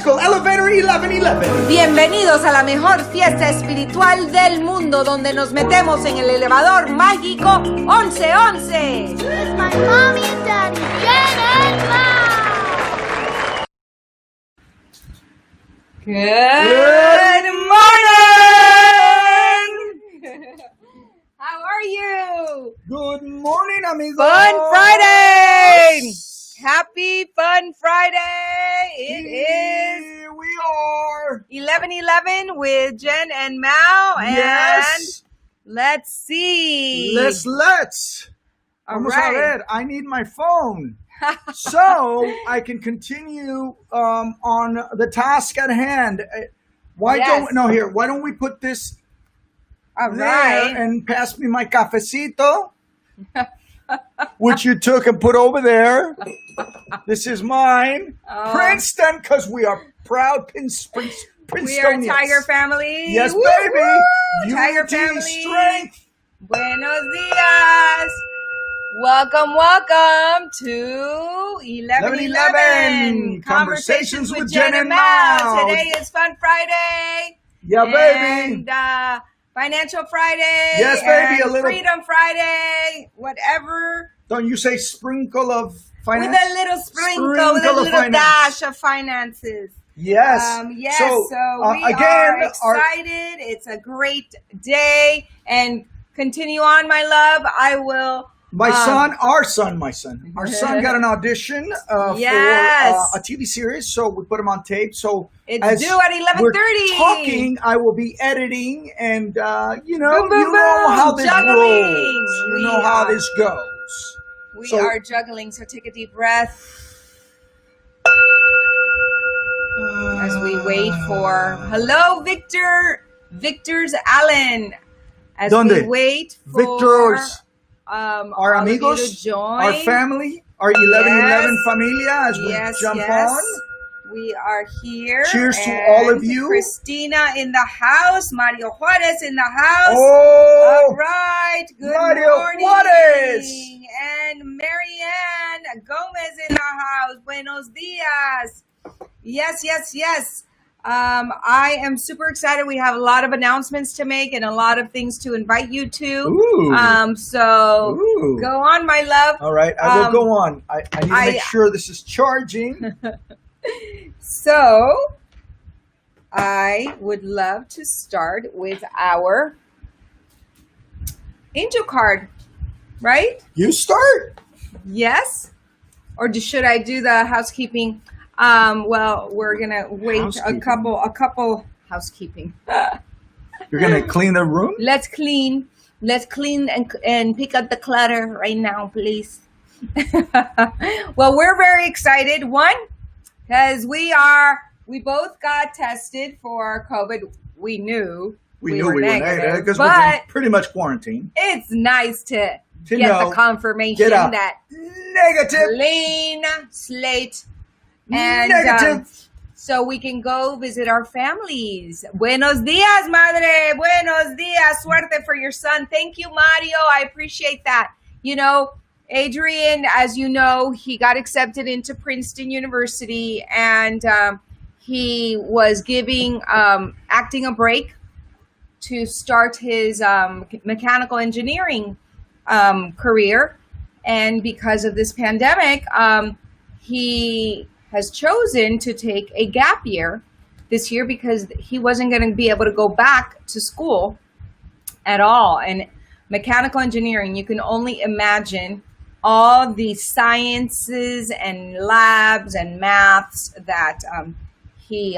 Elevator 1111. Bienvenidos a la mejor fiesta espiritual del mundo, donde nos metemos en el elevador mágico 1111. With my mommy and daddy, Jen and Mom. Good morning! How are you? Good morning, amigos. Fun Friday! Happy Fun Friday! It is Here we are. 11:11 with Jen and Mao, Yes. and let's see. Let's. All Vamos right. a ver. I need my phone so I can continue on the task at hand. Why don't we put this All there right. and pass me my cafecito, which you took and put over there. This is mine. Oh. Princeton, because we are proud Princetonians. We are Tiger Family. Yes, Woo, baby. woo. Tiger Unity, Family. strength. Buenos dias. Welcome to 11:11 Conversations with Jen and Mao. Today is Fun Friday. Yeah, baby. And Financial Friday. Yes, baby, and a little- Freedom Friday. Whatever. Don't you say sprinkle of finance? With a little sprinkle, with a Sprinkle of little finance. dash of finances. Yes. Yes, So, we again, are excited. It's a great day. And continue on, my love. I will. Our son got an audition Yes. for a TV series, so we put him on tape. So It's as due at 11:30. we're talking, I will be editing, and Boom, boom, you know boom. how this Juggling. rolls. You We know how are. this goes. We So- are juggling, so take a deep breath as we wait for. Hello, Victor. Victor's Allen. As ¿Dónde? we wait for Victor's, our our amigos, to join. our family, our 1111 Yes. familia, as we jump on. We are here. Cheers to and all of you. Christina in the house. Mario Juarez in the house. Oh, All right. Good Mario morning. Juarez. And Marianne Gomez in the house. Buenos dias. Yes. I am super excited. We have a lot of announcements to make and a lot of things to invite you to. Ooh. So Ooh. go on, my love. All right, I will go on. I need to make I- sure this is charging. So I would love to start with our angel card, right? You start. Yes? Or should I do the housekeeping? Well, we're gonna wait a Housekeeping. couple housekeeping. You're gonna clean the room. Let's clean and pick up the clutter right now, please. Well, we're very excited. One, because we both got tested for COVID. We knew We were negative because we're but pretty much quarantined. it's nice to To get know, the confirmation get a that negative. clean slate. And Negative. so we can go visit our families. Buenos dias, madre. Buenos dias. Suerte for your son. Thank you, Mario. I appreciate that. You know, Adrian, as you know, he got accepted into Princeton University, and he was giving acting a break to start his mechanical engineering career. And because of this pandemic, he has chosen to take a gap year this year because he wasn't going to be able to go back to school at all. And mechanical engineering, you can only imagine all the sciences and labs and maths that he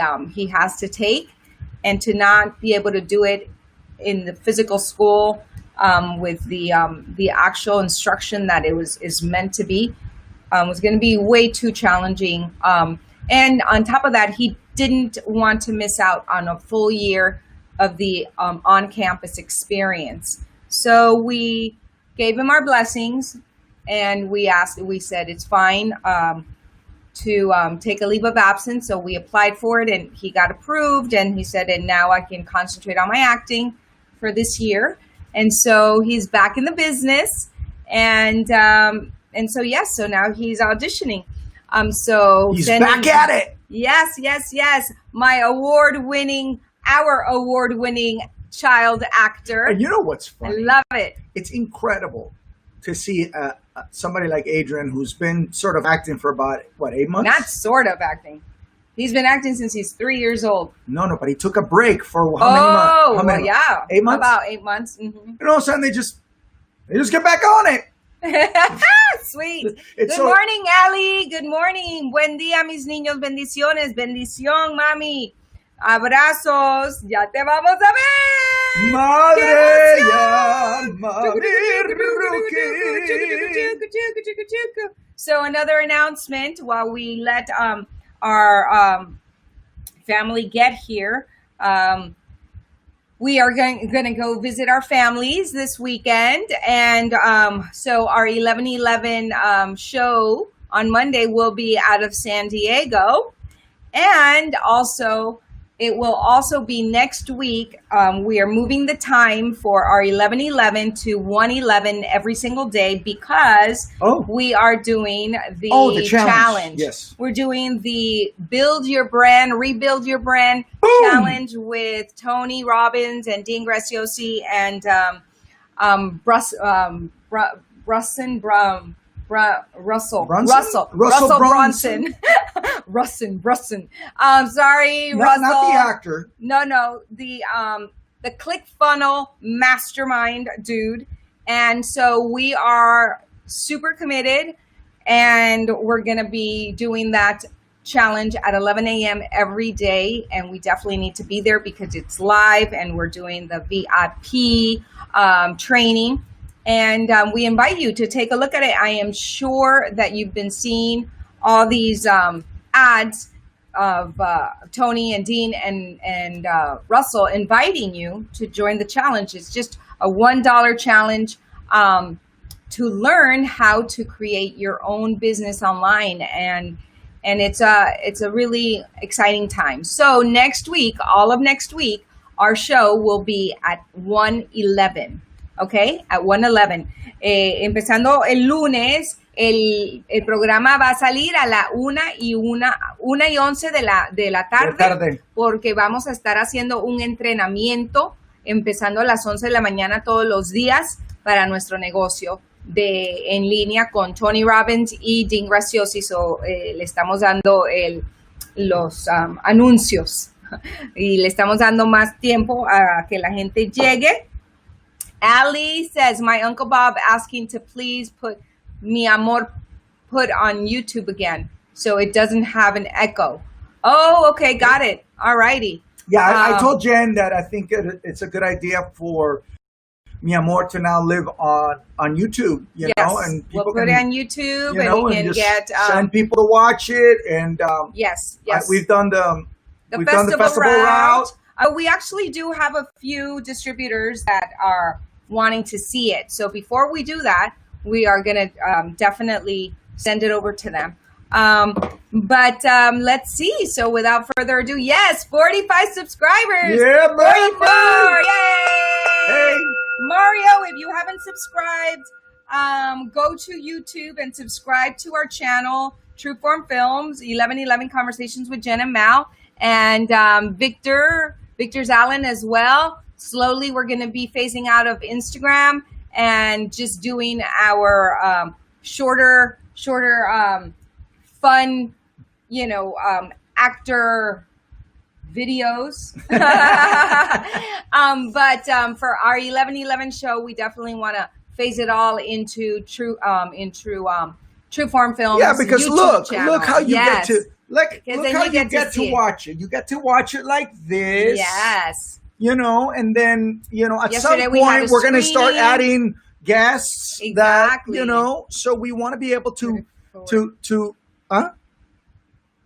has to take, and to not be able to do it in the physical school with the actual instruction that is meant to be. Was going to be way too challenging. And on top of that, he didn't want to miss out on a full year of the on-campus experience. So we gave him our blessings, and we said it's fine to take a leave of absence. So we applied for it, and he got approved, and he said, and now I can concentrate on my acting for this year. And so he's back in the business, and so yes, so now he's auditioning. So He's sending- back at it. Yes. My award-winning child actor. And you know what's I funny? love it. It's incredible to see somebody like Adrian, who's been sort of acting for about, 8 months? Not sort of acting. He's been acting since he's 3 years old. No, but he took a break for how many months? How many? Yeah. 8 months? About 8 months. Mm-hmm. And all of a sudden, they just get back on it. Sweet. It's Good morning, Ali. Good morning. Buen día, mis niños. Bendiciones. Bendición, mami. Abrazos. Ya te vamos a ver. Madre ya, madre. So another announcement while we let our family get here. We are going to go visit our families this weekend. And so our 11/11 show on Monday will be out of San Diego. And also, it will also be next week. We are moving the time for our 11/11 to 1/11 every single day because we are doing the challenge. Yes. We're doing the Build Your Brand, Rebuild Your Brand challenge with Tony Robbins and Dean Graziosi and Russell Brunson. Russin. Sorry, Russell. Not the actor. No. The ClickFunnels mastermind dude. And so we are super committed, and we're going to be doing that challenge at 11 a.m. every day. And we definitely need to be there because it's live and we're doing the VIP training. And we invite you to take a look at it. I am sure that you've been seeing all these ads of Tony and Dean and Russell inviting you to join the challenge. It's just a $1 challenge to learn how to create your own business online. And it's a really exciting time. So next week, all of next week, our show will be at 1:11. Okay, at 1:11. Empezando el lunes, el programa va a salir a la 1:11 de la tarde, porque vamos a estar haciendo un entrenamiento empezando a las 11 de la mañana todos los días para nuestro negocio en línea con Tony Robbins y Dean Graziosi. Le estamos dando los anuncios y le estamos dando más tiempo a que la gente llegue. Ali says, my Uncle Bob asking to please put Mi Amor on YouTube again so it doesn't have an echo. Oh, okay, got it. All righty. Yeah, I told Jen that I think it's a good idea for Mi Amor to now live on YouTube, you know, and people we'll put it on YouTube, and we can get send people to watch it. And yes, we've done the festival route. We actually do have a few distributors that are wanting to see it. So before we do that, we are going to definitely send it over to them. But let's see. So without further ado, yes, 45 subscribers. Yeah, 44. Yay! Hey. Mario, if you haven't subscribed, go to YouTube and subscribe to our channel, True Form Films, 11/11 Conversations with Jen and Mal, and Victor's Allen as well. Slowly, we're going to be phasing out of Instagram and just doing our shorter, fun, actor videos. But for our 11/11 show, we definitely want to phase it all into True Form Films. Yeah, because YouTube look how you get to look how you get to watch it. You get to watch it like this. Yes. And then, at some Yesterday point we're going to start adding guests exactly. that, so we want to be able to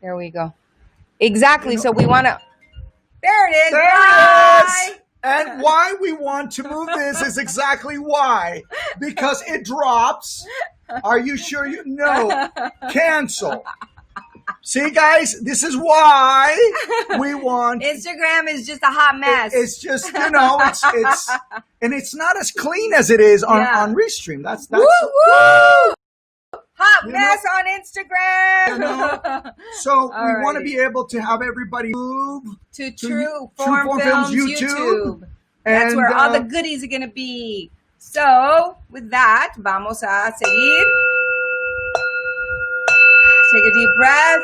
There we go. Exactly. So we want to, there it is. There Bye. it is. And why we want to move this is exactly why. Because it drops. Are you sure No. Cancel. See, guys, this is why we want... Instagram is just a hot mess. It's just, it's and it's not as clean as it is on Restream. That's woo! Hot mess on Instagram. So we want to be able to have everybody move to True Form Films YouTube. That's where all the goodies are going to be. So with that, vamos a seguir. Take a deep breath.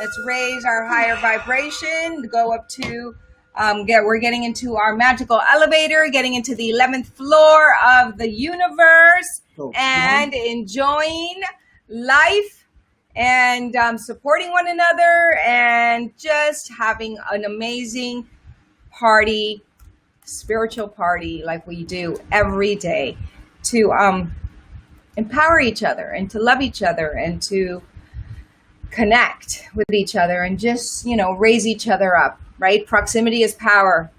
Let's raise our higher vibration. Go up to, we're getting into our magical elevator, getting into the 11th floor of the universe, and enjoying life and supporting one another and just having an amazing party, spiritual party like we do every day to empower each other and to love each other and to connect with each other and just, raise each other up, right? Proximity is power,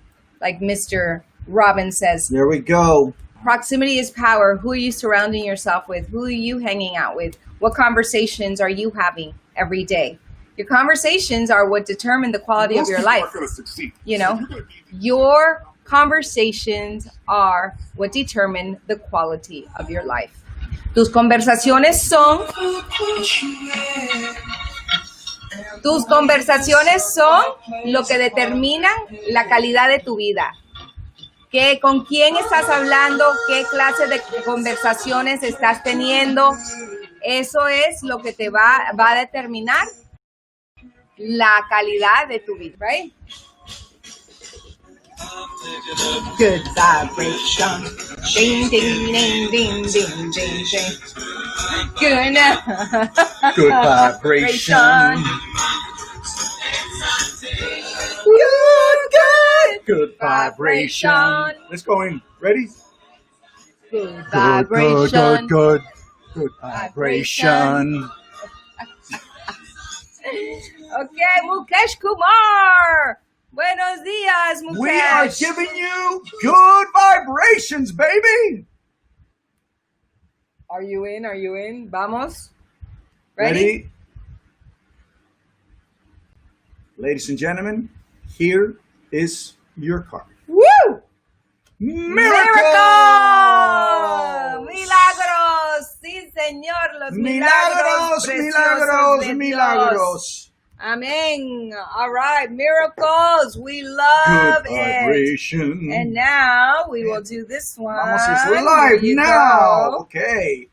like Mr. Robbins says. There we go. Proximity is power. Who are you surrounding yourself with? Who are you hanging out with? What conversations are you having every day? Your conversations are what determine the quality of your life. Your conversations are what determine the quality of your life. Tus conversaciones son lo que determinan la calidad de tu vida. ¿Con quién estás hablando? ¿Qué clase de conversaciones estás teniendo? Eso es lo que te va a determinar la calidad de tu vida, right? Good vibration. Ding, ding, ding, ding, ding, ding, ding. Good vibration. Good vibration. Let's go in. Ready? Good vibration. Good vibration. Okay, Mukesh Kumar. Buenos días, Mukesh. We are giving you good vibrations, baby. Are you in? Are you in? Vamos. Ready? Ladies and gentlemen, here is your card. Woo! Miracle! Milagros! Sí, Señor, los milagros. Milagros. Amen. All right, miracles. We love Good vibration. it. And now we will do this one. Vamos, we're live now. Go. Okay.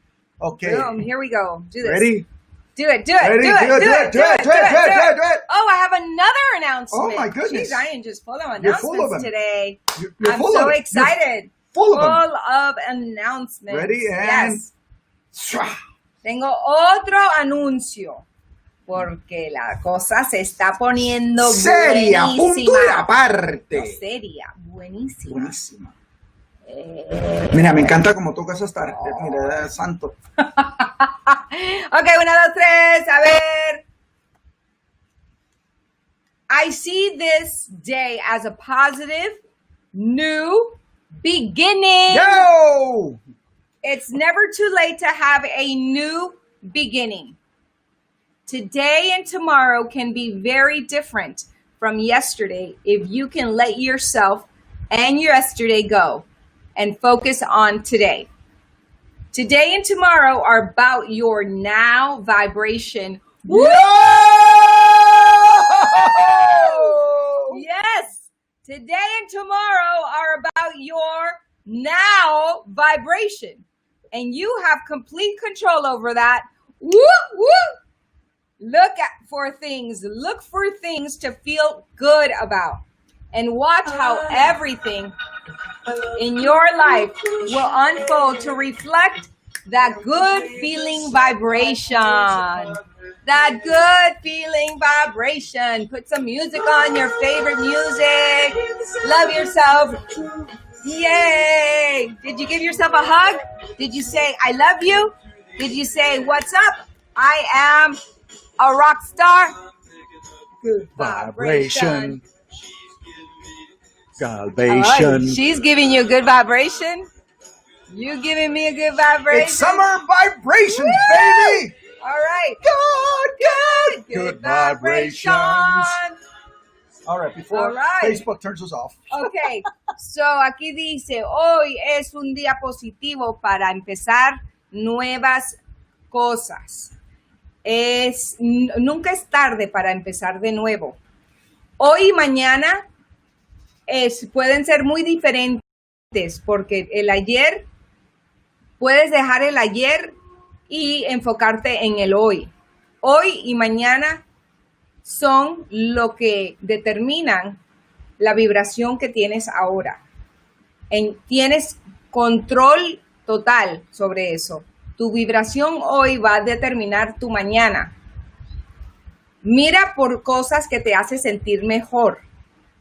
Boom, here we go. Do this. Ready? Do it. Ready? Do it. Oh, I have another announcement. Oh my goodness. Jeez, I am just full of You're full of announcements them. today. You're I'm full so of it. excited. Full of them. Full of announcements. Ready? And Yes. Tengo otro anuncio. Porque la cosa se está poniendo seria, buenísima. punto y aparte. Seria, buenísima. Buenísima. Mira, me encanta como tocas hasta. Mira, santo. Ok, 1, 2, 3, a ver. I see this day as a positive, new beginning. Yo! It's never too late to have a new beginning. Today and tomorrow can be very different from yesterday if you can let yourself and your yesterday go and focus on today. Today and tomorrow are about your now vibration. Woo! Yes, today and tomorrow are about your now vibration. And you have complete control over that. Woo, woo. Look for things to feel good about. And watch how everything in your life will unfold to reflect that good feeling vibration. That good feeling vibration. Put some music on, your favorite music. Love yourself. Yay! Did you give yourself a hug? Did you say, I love you? Did you say, what's up? I am a rock star. Good vibration. Salvation. She's giving you a good vibration. You giving me a good vibration. It's summer vibrations, baby. All right. Good vibrations. All right, before All right. Facebook turns us off. Okay, so aquí dice, hoy es un día positivo para empezar nuevas cosas. Nunca es tarde para empezar de nuevo. Hoy y mañana pueden ser muy diferentes porque el ayer, puedes dejar el ayer y enfocarte en el hoy. Hoy y mañana son lo que determinan la vibración que tienes ahora. Tienes control total sobre eso. Tu vibración hoy va a determinar tu mañana. Mira por cosas que te hacen sentir mejor.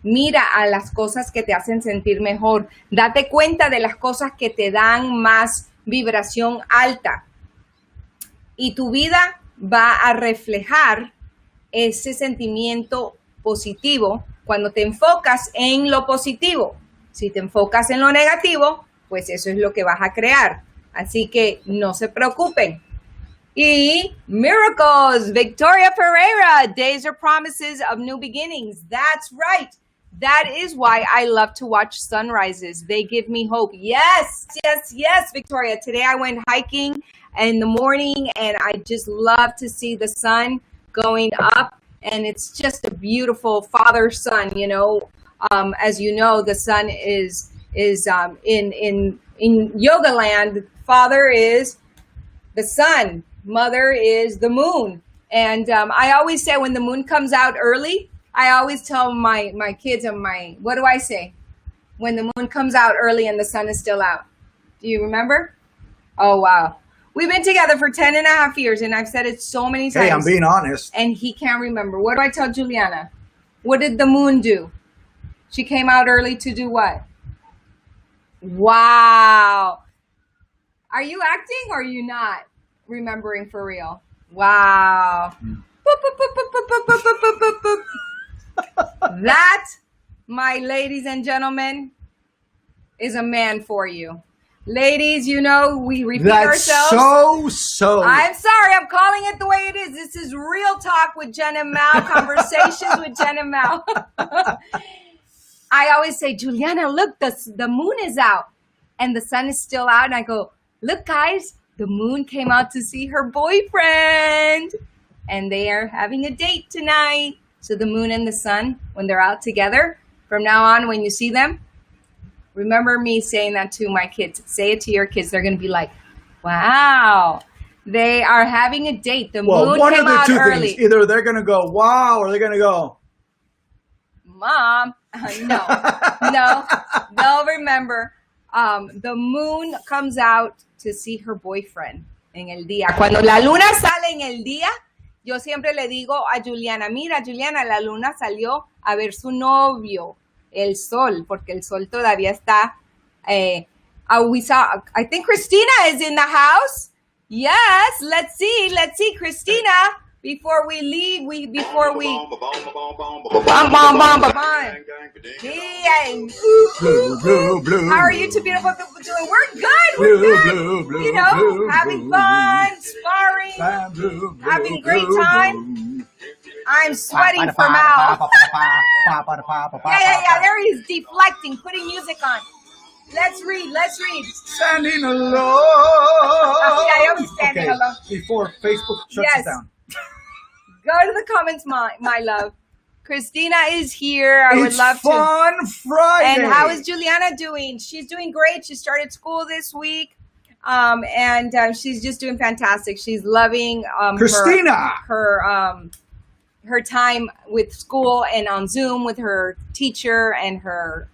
Mira a las cosas que te hacen sentir mejor. Date cuenta de las cosas que te dan más vibración alta. Y tu vida va a reflejar ese sentimiento positivo cuando te enfocas en lo positivo. Si te enfocas en lo negativo, pues eso es lo que vas a crear. Así que no se preocupen. Y miracles, Victoria Pereira, days are promises of new beginnings. That's right. That is why I love to watch sunrises. They give me hope. Yes, yes, yes, Victoria. Today I went hiking in the morning and I just love to see the sun going up. And it's just a beautiful father-son, you know. As you know, the sun is in yoga land. Father is the sun. Mother is the moon. And I always say when the moon comes out early, I always tell my kids and what do I say? When the moon comes out early and the sun is still out. Do you remember? Oh, wow. We've been together for 10 and a half years, and I've said it so many times. Hey, I'm being honest. And he can't remember. What do I tell Juliana? What did the moon do? She came out early to do what? Wow. Are you acting or are you not remembering for real? Wow. That, my ladies and gentlemen, is a man for you. Ladies, you know, we repeat ourselves. So. I'm sorry, I'm calling it the way it is. This is Real Talk with Jen and Mal, Conversations with Jen and Mal. I always say, Juliana, look, the moon is out and the sun is still out. And I go, look, guys, the moon came out to see her boyfriend. And they are having a date tonight. So the moon and the sun, when they're out together, from now on, when you see them, remember me saying that to my kids. Say it to your kids. They're going to be like, wow, they are having a date. The moon came out early. Things. Either they're going to go, wow, or they're going to go, Mom. No. They'll remember. The moon comes out to see her boyfriend en el día. Cuando la luna sale en el día, yo siempre le digo a Juliana, mira, Juliana, la luna salió a ver su novio, el sol, porque el sol todavía está. I think Christina is in the house. Yes, let's see, Christina. Before we leave, How are you two beautiful people doing? We're good. You know, having fun, sparring, having great time. I'm sweating from out. Yeah. There he's deflecting, putting music on. Let's read. Standing alone. I am standing alone. Before Facebook shuts us down. Go to the comments, my love. Christina is here. I would love to. It's Fun Friday. And how is Juliana doing? She's doing great. She started school this week. And she's just doing fantastic. She's loving Christina. Her time with school and on Zoom with her teacher and her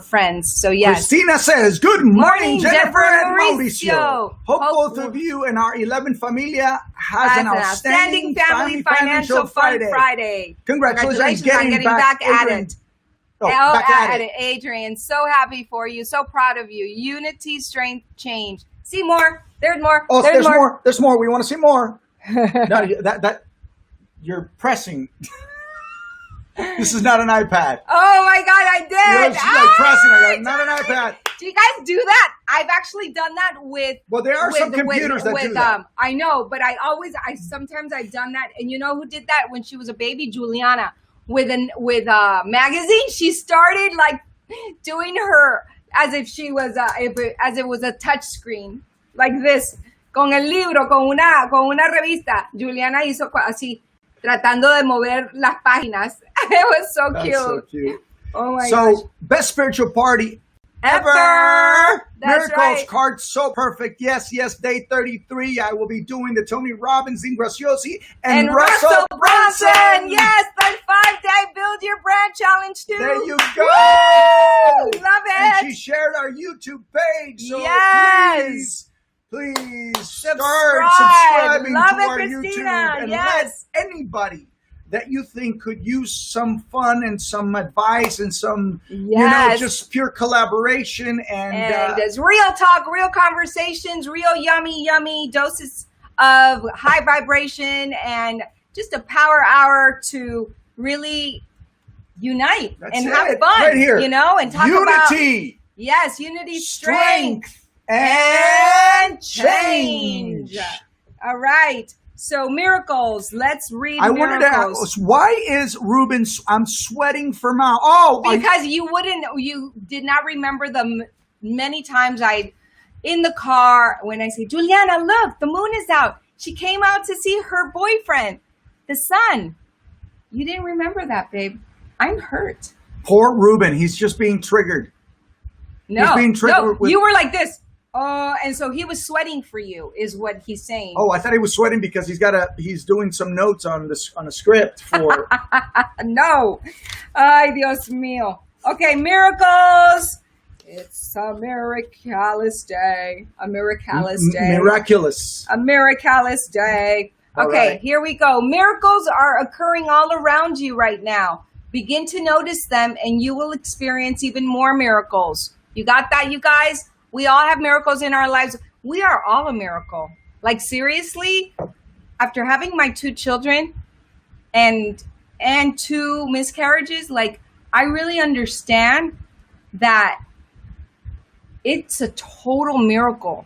friends. So yes. Christina says, good morning, Jennifer and Mauricio. Hope both of you and our 11 familia has an outstanding family financial fun Friday. Congratulations on getting back at it. Back at it, Adrian. So happy for you. So proud of you. Unity, strength, change. See more. There's more. Oh, there's more. There's more. We want to see more. No, that you're pressing. This is not an iPad. Oh my God, I did. She's like pressing it, not an iPad. Do you guys do that? I've actually done that with. Well, there are some computers that do that. I know, but sometimes I've done that. And you know who did that when she was a baby? Juliana. With a magazine, she started like doing her as if she was as it was a touch screen, like this, con el libro, con una revista. Juliana hizo así, tratando de mover las páginas. It was so That's cute. so cute. Oh my So, gosh. best spiritual party Ever. That's Miracles right. card, so perfect. Yes, day 33. I will be doing the Tony Robbins, Ingraciosi, and Russell Brunson. Yes, the 5-day Build Your Brand Challenge too. There you go. Woo! Love it. And she shared our YouTube page. So Yes. please Subscribe. start subscribing Love to it, our Christina. YouTube. And Yes. let anybody that you think could use some fun and some advice and some, Yes. just pure collaboration. And there's real talk, real conversations, real yummy doses of high vibration, and just a power hour to really unite That's and it, have fun, right here. and talk about unity, unity, strength, and change. change. All right. So miracles. Let's read I miracles. wanted to ask, why is Ruben? I'm sweating for mouth. Oh, Because you did not remember the many times in the car when I say, Juliana, look, the moon is out. She came out to see her boyfriend, the sun. You didn't remember that, babe. I'm hurt. poor Ruben. He's just being triggered. No, being triggered with- you were like this. And so he was sweating for you, is what he's saying. Oh, I thought he was sweating because he's doing some notes on a script for. No. Ay, Dios mío. Okay, miracles. It's a miraculous day. A miraculous day. Miraculous. A miraculous day. All Okay, right. here we go. Miracles are occurring all around you right now. Begin to notice them and you will experience even more miracles. You got that, you guys? We all have miracles in our lives. We are all a miracle. Like, seriously, after having my 2 children and 2 miscarriages, like, I really understand that it's a total miracle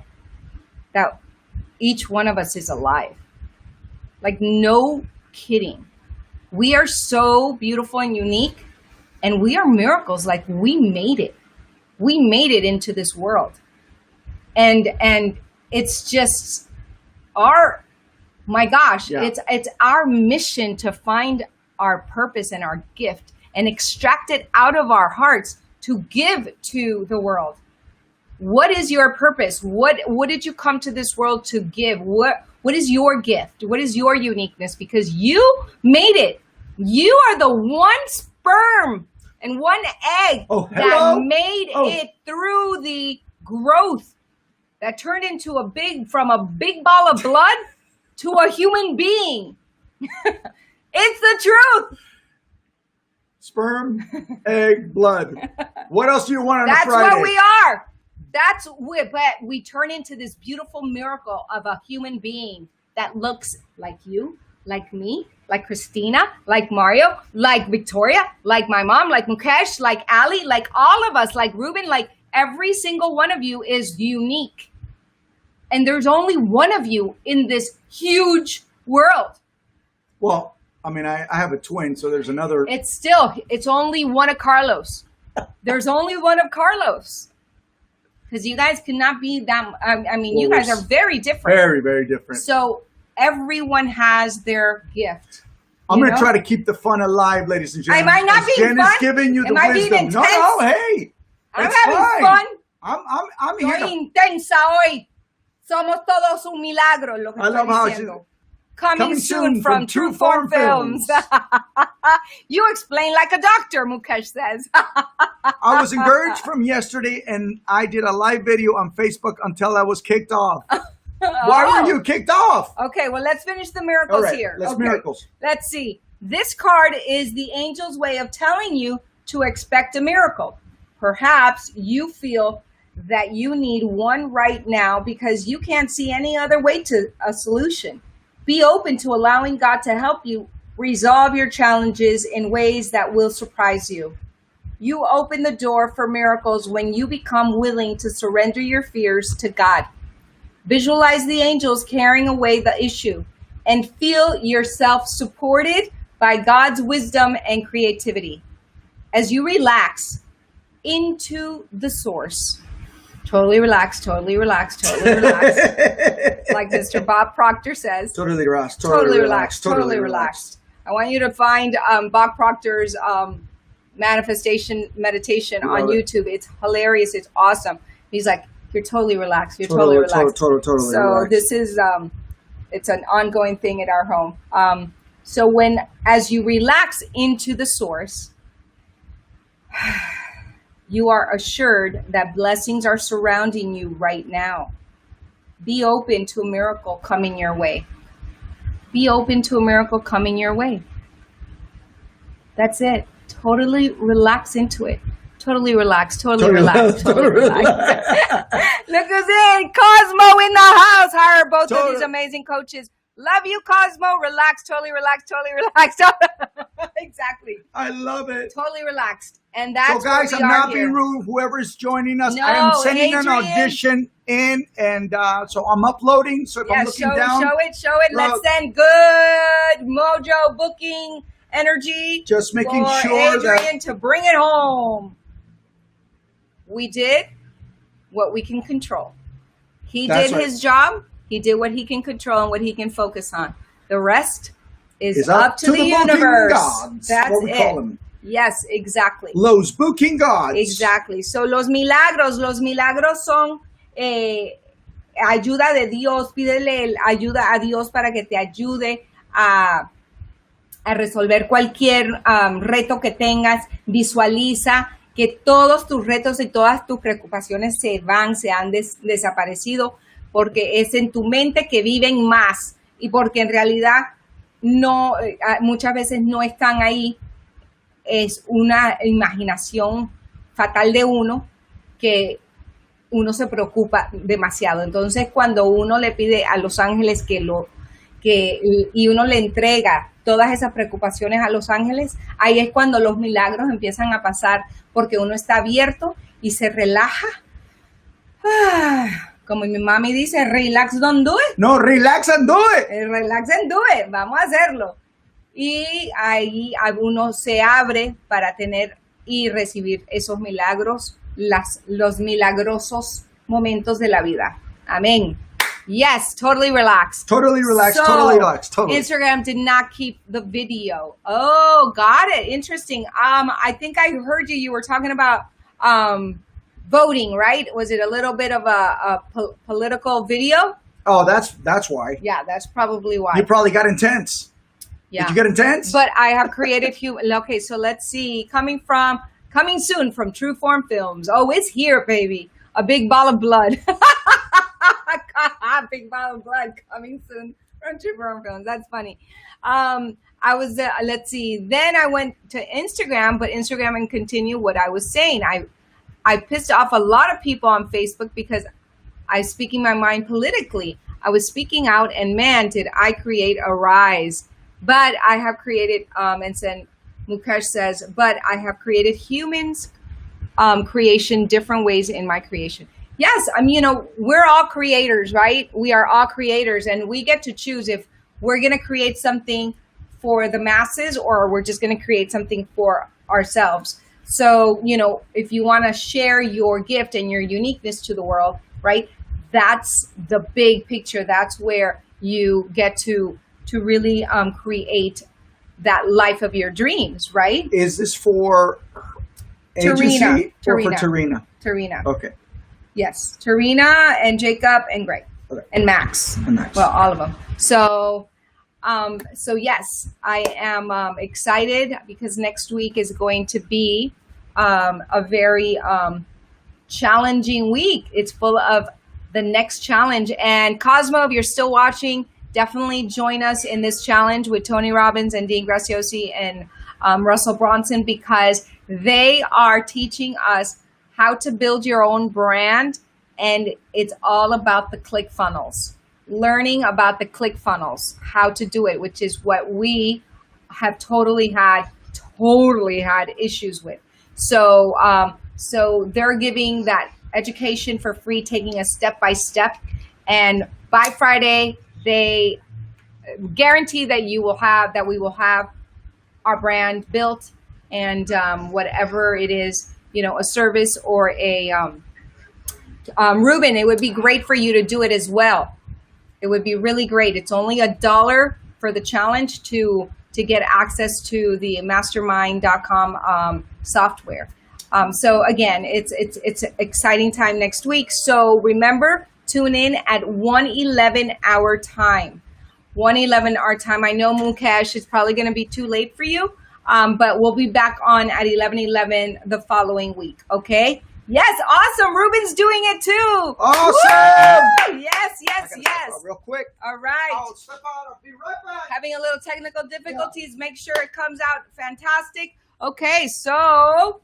that each one of us is alive. Like, no kidding. We are so beautiful and unique, and we are miracles. Like, we made it. We made it into this world. And it's just my gosh, Yeah. it's our mission to find our purpose and our gift and extract it out of our hearts to give to the world. What is your purpose? What did you come to this world to give? What is your gift? What is your uniqueness? Because you made it. You are the one sperm and one egg Oh, that hello? made Oh. it through the growth that turned into from a big ball of blood to a human being. It's the truth. Sperm, egg, blood. What else do you want on That's a Friday? what we are. But we turn into this beautiful miracle of a human being that looks like you, like me, like Christina, like Mario, like Victoria, like my mom, like Mukesh, like Ali, like all of us, like Ruben, like every single one of you is unique. And there's only one of you in this huge world. Well, I mean, I have a twin, so there's another. It's only one of Carlos. There's only one of Carlos. Because you guys cannot be that, I mean, you guys are very different. Very, very different. So everyone has their gift. I'm you going to know? try to keep the fun alive, ladies and gentlemen. Am I not as being Jen fun? is giving you Am the I being wisdom. No, intense? hey. I'm it's having fine. fun. I'm Soy here. to- intensa hoy. Somos todos un milagro, lo que I love how estoy she- diciendo. Coming soon from True Form Films. You explain like a doctor, Mukesh says. I was encouraged from yesterday, and I did a live video on Facebook until I was kicked off. Why were you kicked off? Okay, well, let's finish the miracles All right, here. let's Okay. miracles. Let's see. This card is the angel's way of telling you to expect a miracle. Perhaps you feel that you need one right now because you can't see any other way to a solution. Be open to allowing God to help you resolve your challenges in ways that will surprise you. You open the door for miracles when you become willing to surrender your fears to God. Visualize the angels carrying away the issue and feel yourself supported by God's wisdom and creativity. As you relax into the source, Totally relax, totally relax, totally relax. Like Mr. Bob Proctor says. Totally relaxed. Totally relaxed, totally relaxed. I want you to find Bob Proctor's manifestation meditation on YouTube. It's hilarious. It's awesome. He's like, you're totally relaxed. You're totally relaxed. Totally so relaxed. this is, it's an ongoing thing at our home. So as you relax into the source, you are assured that blessings are surrounding you right now. Be open to a miracle coming your way. Be open to a miracle coming your way. That's it. Totally relax into it. Totally relax. Totally relax. Totally relax. Look who's in. Cosmo in the house. Hire both of these amazing coaches. Love you, Cosmo. Relax. Totally relax. Totally relaxed. Exactly. I love it. Totally relaxed. And that's so, guys, what I'm we are not being here. rude. Whoever's joining us, No, I am sending an Adrian. audition in, and so I'm uploading. So if I'm looking down, show it. Let's send good mojo booking energy. Just making for sure Adrian to bring it home. We did what we can control. He That's did right. his job. He did what he can control and what he can focus on. The rest is up to the booking universe. gods. That's what we it. call them. Yes, exactly. Los booking gods. Exactly. So los milagros son ayuda de Dios. Pídele ayuda a Dios para que te ayude a resolver cualquier reto que tengas. Visualiza que todos tus retos y todas tus preocupaciones se han desaparecido, porque es en tu mente que viven más, y porque en realidad no, muchas veces no están ahí. Es una imaginación fatal de uno, que uno se preocupa demasiado. Entonces, cuando uno le pide a los ángeles y uno le entrega todas esas preocupaciones a los ángeles, ahí es cuando los milagros empiezan a pasar, porque uno está abierto y se relaja. Como mi mami dice, relax, don't do it. No, relax and do it. Relax and do it. Vamos a hacerlo. Y ahí uno se abre para tener y recibir esos milagros, los milagrosos momentos de la vida. Amén. Yes, totally relaxed. Totally relaxed. So, Totally relaxed. Totally. Instagram did not keep the video. Oh, got it. Interesting. I think I heard you. You were talking about voting, right? Was it a little bit of a political video? Oh, that's why. Yeah, that's probably why. You probably got intense. Yeah. Did you get intense? But I have created okay, so let's see. Coming soon from True Form Films. Oh, it's here, baby. A big ball of blood. Big ball of blood coming soon from True Form Films. That's funny. I was, let's see. Then I went to Instagram, but Instagram and continue what I was saying. I pissed off a lot of people on Facebook because I was speaking my mind politically. I was speaking out, and man, did I create a rise. But I have created, and then Mukesh says, but I have created humans creation different ways in my creation. Yes, I mean, we're all creators, right? We are all creators, and we get to choose if we're going to create something for the masses or we're just going to create something for ourselves. So, if you want to share your gift and your uniqueness to the world, right? That's the big picture. That's where you get to really create that life of your dreams, right? Is this for agency or for Tarina? Tarina. Okay. Yes, Tarina and Jacob and Greg and Max. Well, all of them. So yes, I am excited because next week is going to be a very challenging week. It's full of the next challenge. And Cosmo, if you're still watching, definitely join us in this challenge with Tony Robbins and Dean Graziosi and Russell Bronson, because they are teaching us how to build your own brand. And it's all about the click funnels, learning about the click funnels, how to do it, which is what we have totally had issues with. So, so they're giving that education for free, taking us step by step. And by Friday, they guarantee that we will have our brand built, and whatever it is, a service or Ruben, it would be great for you to do it as well. It would be really great. It's only $1 for the challenge to get access to the mastermind.com software. So again, it's an exciting time next week. So remember, tune in at 1:11 our time. 1:11 our time. I know, Mukesh, it's probably going to be too late for you, but we'll be back on at 11:11 the following week. Okay? Yes, awesome. Ruben's doing it too. Awesome. Woo! Yes. Real quick. All right. I'll step out. I'll be right back. Having a little technical difficulties. Make sure it comes out fantastic. Okay, so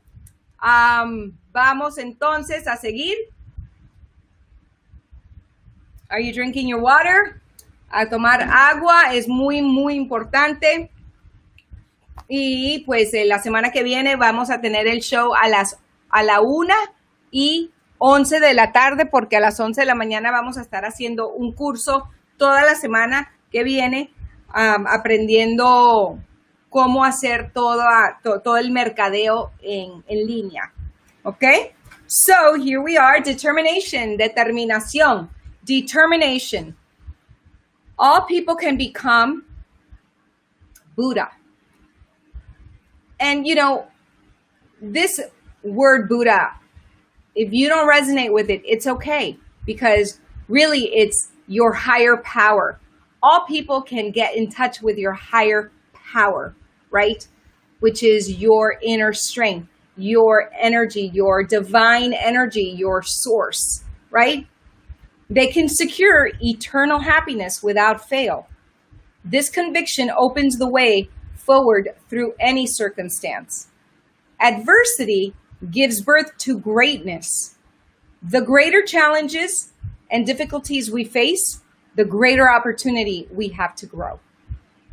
vamos entonces a seguir. Are you drinking your water? A tomar agua es muy importante. Y pues la semana que viene vamos a tener el show a la 1:11 de la tarde, porque a las 11 de la mañana vamos a estar haciendo un curso toda la semana que viene, aprendiendo cómo hacer todo el mercadeo en línea. Okay? So here we are, determinación. All people can become Buddha. And this word Buddha, if you don't resonate with it, it's okay, because really it's your higher power. All people can get in touch with your higher power, right? Which is your inner strength, your energy, your divine energy, your source, right? They can secure eternal happiness without fail. This conviction opens the way forward through any circumstance. Adversity gives birth to greatness. The greater challenges and difficulties we face, the greater opportunity we have to grow.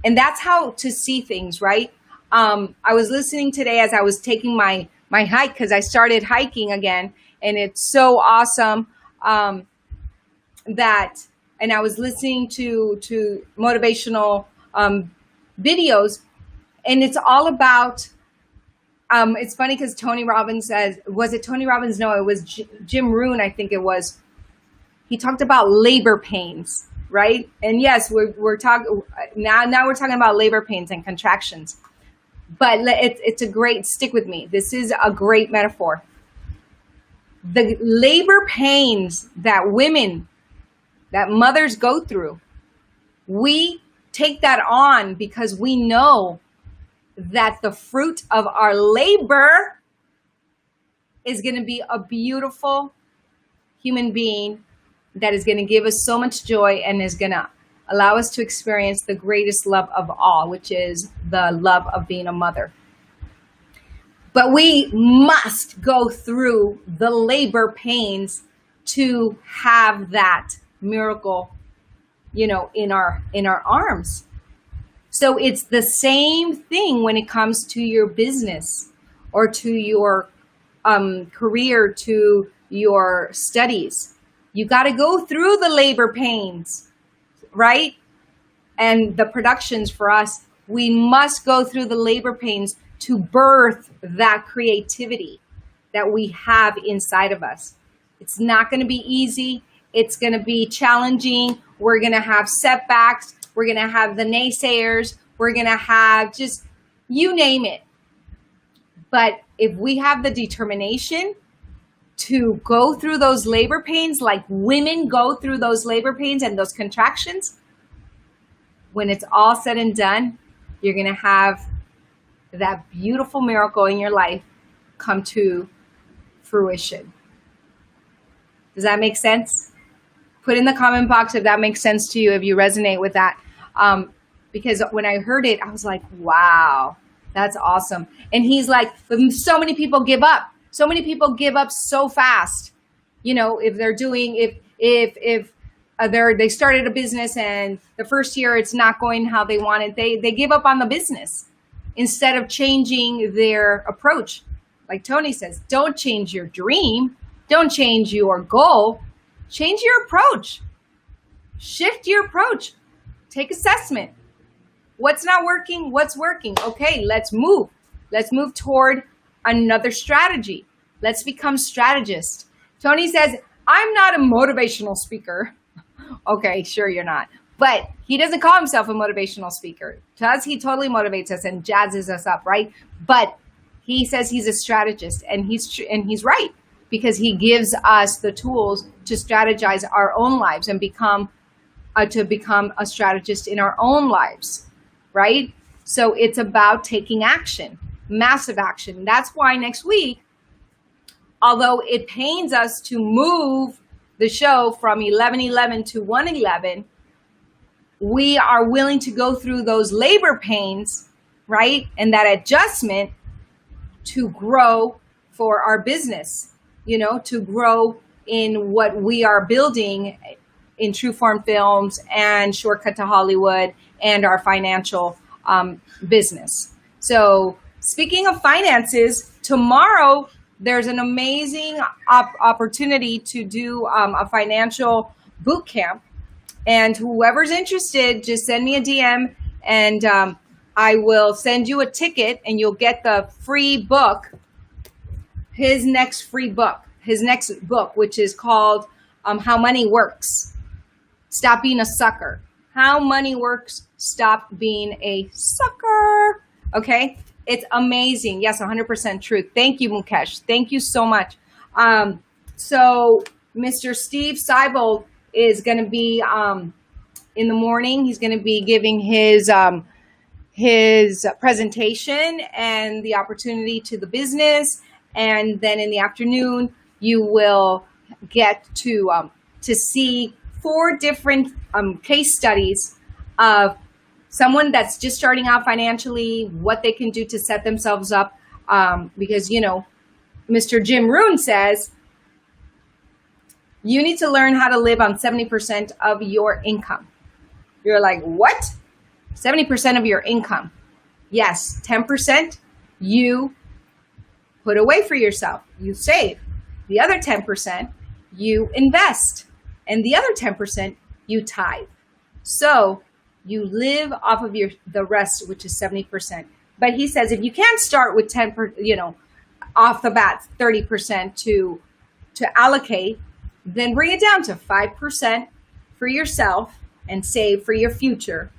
And that's how to see things, right? I was listening today as I was taking my hike, because I started hiking again, and it's so awesome and I was listening to motivational videos, and it's all about, it's funny because Tony Robbins says, was it Tony Robbins? No, it was Jim Rohn, I think it was. He talked about labor pains, right? And yes, we're talking now we're talking about labor pains and contractions. But it's a great, stick with me. This is a great metaphor. The labor pains that mothers go through, we take that on because we know that the fruit of our labor is going to be a beautiful human being that is going to give us so much joy and is going to allow us to experience the greatest love of all, which is the love of being a mother. But we must go through the labor pains to have that miracle, in our arms. So it's the same thing when it comes to your business or to your career, to your studies. You got to go through the labor pains, right? And the productions for us, we must go through the labor pains to birth that creativity that we have inside of us. It's not going to be easy. It's going to be challenging. We're going to have setbacks. We're going to have the naysayers. We're going to have just, you name it. But if we have the determination to go through those labor pains, like women go through those labor pains and those contractions, when it's all said and done, you're going to have that beautiful miracle in your life come to fruition. Does that make sense? Put in the comment box if that makes sense to you, if you resonate with that. Because when I heard it, I was like, wow, that's awesome. And he's like, so many people give up. So many people give up so fast. If they're doing, if they started a business and the first year it's not going how they wanted, they give up on the business instead of changing their approach. Like Tony says, don't change your dream. Don't change your goal. Change your approach. Shift your approach. Take assessment. What's not working? What's working? Okay, let's move. Let's move toward another strategy. Let's become strategists. Tony says, I'm not a motivational speaker. Okay, sure you're not. But he doesn't call himself a motivational speaker. To us, he totally motivates us and jazzes us up, right? But he says he's a strategist, and he's right, because he gives us the tools to strategize our own lives and become a strategist in our own lives, right? So it's about taking action, massive action. That's why next week, although it pains us to move the show from 11:11 to 1:11, we are willing to go through those labor pains, right? And that adjustment to grow for our business, to grow in what we are building in True Form Films and Shortcut to Hollywood and our financial business. So speaking of finances, tomorrow there's an amazing opportunity to do a financial boot camp. And whoever's interested, just send me a DM and I will send you a ticket and you'll get the free book, his next book, which is called How Money Works. Stop being a sucker. How Money Works. Stop being a sucker. Okay. It's amazing. Yes, 100% truth. Thank you, Mukesh. Thank you so much. So Mr. Steve Seibold is going to be in the morning. He's going to be giving his presentation and the opportunity to the business. And then in the afternoon, you will get to see 4 different case studies of someone that's just starting out financially, what they can do to set themselves up. Because, Mr. Jim Rohn says, you need to learn how to live on 70% of your income. You're like, what? 70% of your income. Yes, 10% you put away for yourself. You save. The other 10% you invest. And the other 10% you tithe. So you live off of the rest, which is 70%. But he says if you can't start with 10%, off the bat, 30% to allocate, then bring it down to 5% for yourself and save for your future,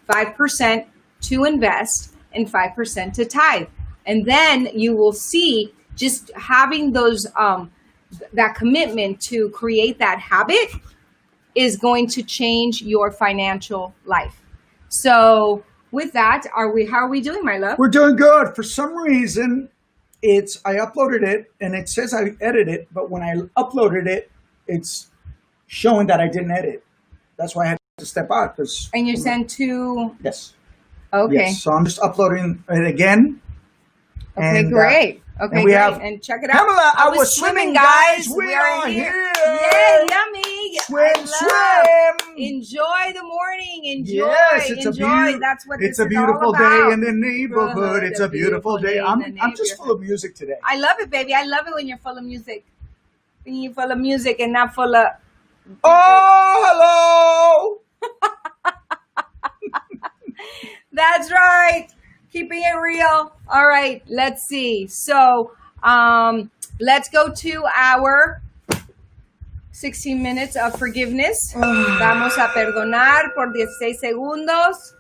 5% to invest, and 5% to tithe. And then you will see just having those that commitment to create that habit is going to change your financial life. So with that, how are we doing, my love? We're doing good. For some reason, I uploaded it and it says I edited it, but when I uploaded it, it's showing that I didn't edit. That's why I had to step out. And you sent to? Yes. Okay. Yes. So I'm just uploading it again. Okay, and, great. Okay, and we great. have and check it out. Pamela, I was swimming, guys. We are here. Yay, yummy. Swim. Enjoy the morning. Enjoy. Yes, it's enjoy. That's what it's this a is all beautiful about. day in the neighborhood. It's a beautiful day. I'm just full of music today. I love it, baby. I love it when you're full of music. When you're full of music and not full of... Oh, hello. That's right. Keeping it real. All right, let's see. So let's go to our 16 minutes of forgiveness. Vamos a perdonar por 16 segundos.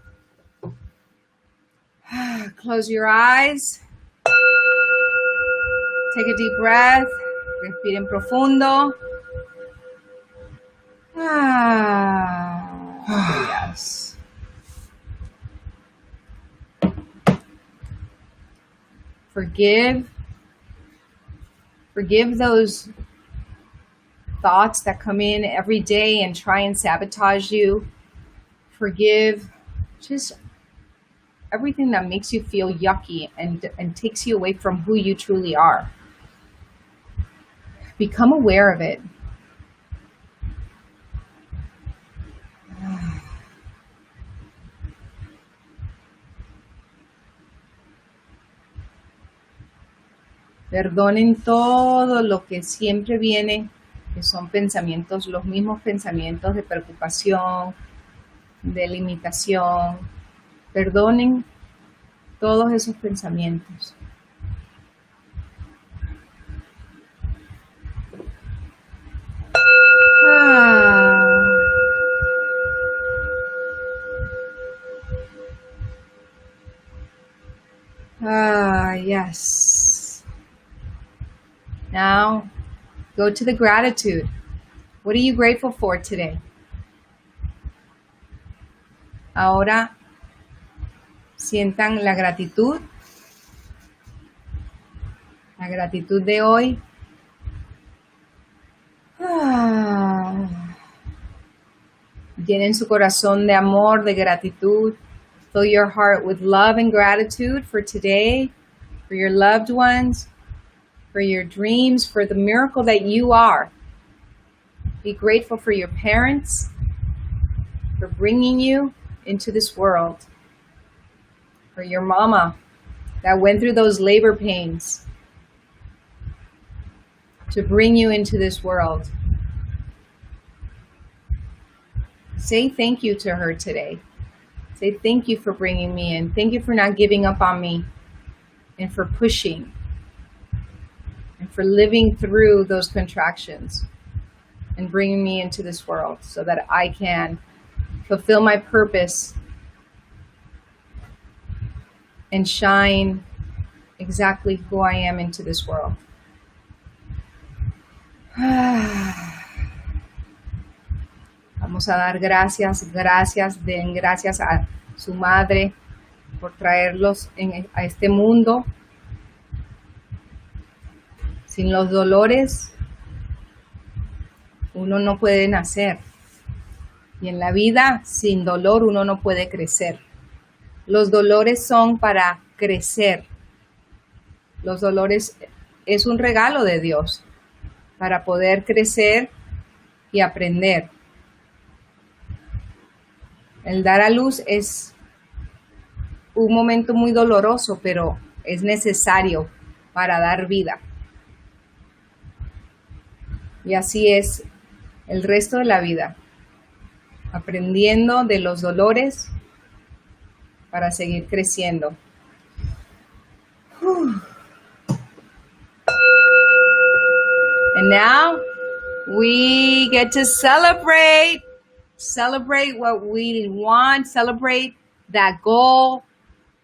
Close your eyes. Take a deep breath. Respiren profundo. Yes. Forgive those thoughts that come in every day and try and sabotage you. Forgive just everything that makes you feel yucky and takes you away from who you truly are. Become aware of it. Perdonen todo lo que siempre viene, que son pensamientos, los mismos pensamientos de preocupación, de limitación. Perdonen todos esos pensamientos. Yes. Now, go to the gratitude. What are you grateful for today? Ahora, sientan la gratitud. La gratitud de hoy. Llenen su corazón de amor, de gratitud. Fill your heart with love and gratitude for today, for your loved ones, for your dreams, for the miracle that you are. Be grateful for your parents, for bringing you into this world, for your mama that went through those labor pains to bring you into this world. Say thank you to her today. Say thank you for bringing me in. Thank you for not giving up on me and for pushing and for living through those contractions and bringing me into this world so that I can fulfill my purpose and shine exactly who I am into this world. Vamos a dar gracias, den gracias a su madre por traerlos a este mundo. Sin los dolores, uno no puede nacer. Y en la vida, sin dolor, uno no puede crecer. Los dolores son para crecer. Los dolores es un regalo de Dios para poder crecer y aprender. El dar a luz es un momento muy doloroso, pero es necesario para dar vida. Y así es el resto de la vida, aprendiendo de los dolores para seguir creciendo. And now we get to celebrate what we want, celebrate that goal,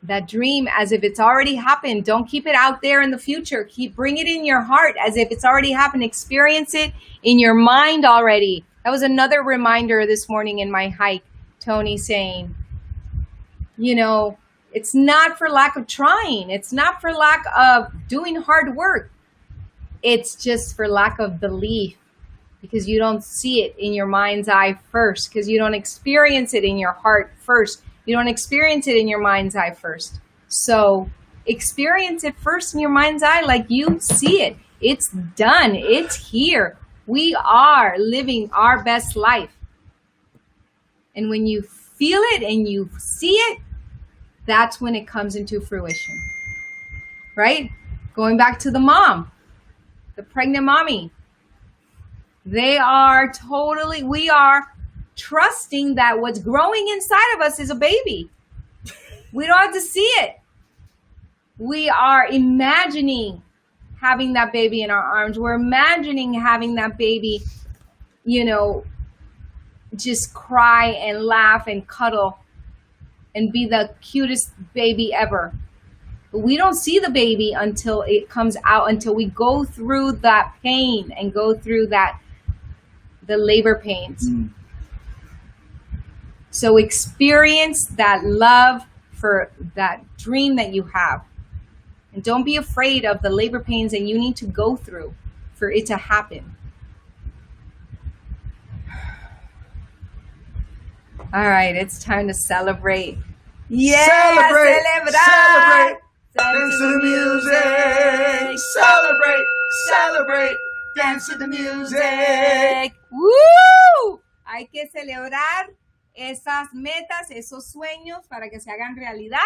that dream as if it's already happened. Don't keep it out there in the future. Bring it in your heart as if it's already happened. Experience it in your mind already. That was another reminder this morning in my hike, Tony saying, you know, it's not for lack of trying. It's not for lack of doing hard work. It's just for lack of belief. Because you don't see it in your mind's eye first. Because you don't experience it in your heart first. You don't experience it in your mind's eye first. So experience it first in your mind's eye like you see it. It's done. It's here. We are living our best life. And when you feel it and you see it, that's when it comes into fruition. Right? Going back to the mom, the pregnant mommy. We are trusting that what's growing inside of us is a baby. We don't have to see it. We are imagining having that baby in our arms. We're imagining having that baby, you know, just cry and laugh and cuddle and be the cutest baby ever. But we don't see the baby until it comes out, until we go through that pain and go through the labor pains. So experience that love for that dream that you have. And don't be afraid of the labor pains that you need to go through for it to happen. All right, it's time to celebrate. Yeah, Celebrate! celebrar. Dance to the music! Celebrate! Celebrate! Dance to the music! ¡Woo! Hay que celebrar esas metas, esos sueños para que se hagan realidad.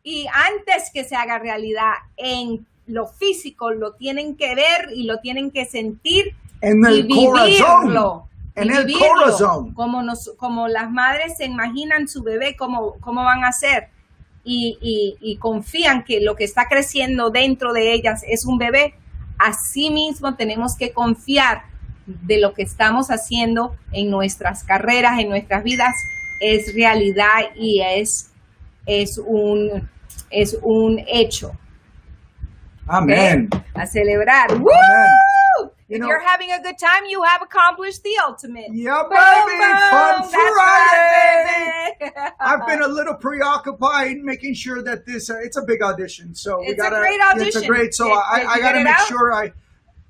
Y antes que se haga realidad en lo físico, lo tienen que ver y lo tienen que sentir y vivirlo. En el corazón. Como las madres se imaginan su bebé, cómo van a ser. Y confían que lo que está creciendo dentro de ellas es un bebé. Así mismo tenemos que confiar de lo que estamos haciendo en nuestras carreras, en nuestras vidas, es realidad y es un hecho. Amen. Okay? A celebrar. Woo! You If know- you're having a good time, you have accomplished the ultimate. Yeah, Boom, baby. Fun boom. That's Friday. right, baby. I've been a little preoccupied making sure that this, it's a big audition. So we It's gotta, a great It's a audition. great, so Did I you got get to it make out? sure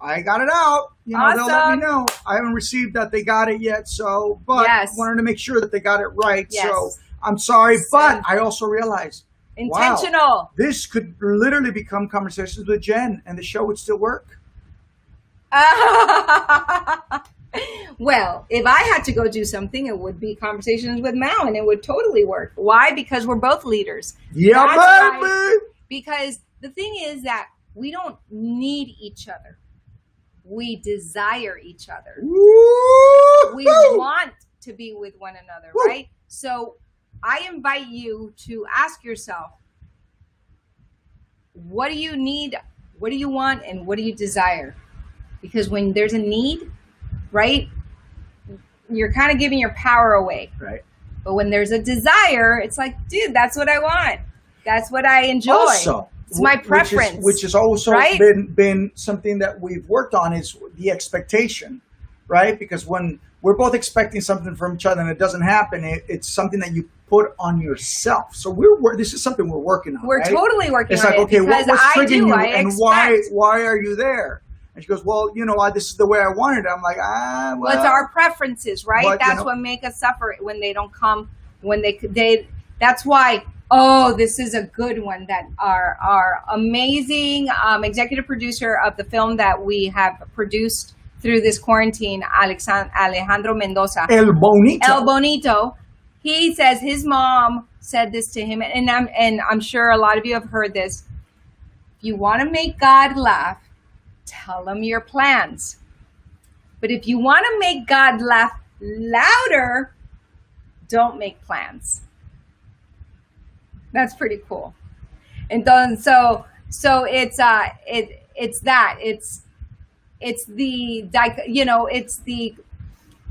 I got it out. You know, they'll let Awesome. me know. I haven't received that they got it yet. So, but Yes. wanted to make sure that they got it right. Yes. So I'm sorry, but I also realized, Intentional. wow, this could literally become Conversations with Jen and the show would still work. Well, if I had to go do something, it would be Conversations with Mal, and it would totally work. Why? Because we're both leaders. Yeah, That's baby. right. Because the thing is that we don't need each other. We desire each other. Woo! We want to be with one another, Woo. right? So I invite you to ask yourself, what do you need? What do you want? And what do you desire? Because when there's a need, right, you're kind of giving your power away. Right. But when there's a desire, it's like, dude, that's what I want. That's what I enjoy. Also, it's my preference. which is also right? been something that we've worked on is the expectation, right? Because when we're both expecting something from each other and it doesn't happen, it's something that you put on yourself. So this is something we're working on. We're right? totally working It's on like, it. okay, because what's I triggering do, you, I and expect. why are you there? And she goes, well, you know, this is the way I wanted it. I'm like, well, Well, it's our preferences, right? But, That's what make us suffer when they don't come. When they that's why. Oh, this is a good one. That our amazing executive producer of the film that we have produced through this quarantine, Alejandro Mendoza, El Bonito. El Bonito. He says his mom said this to him, and I'm sure a lot of you have heard this. If you want to make God laugh, tell him your plans. But if you want to make God laugh louder, don't make plans. That's pretty cool. And so it's the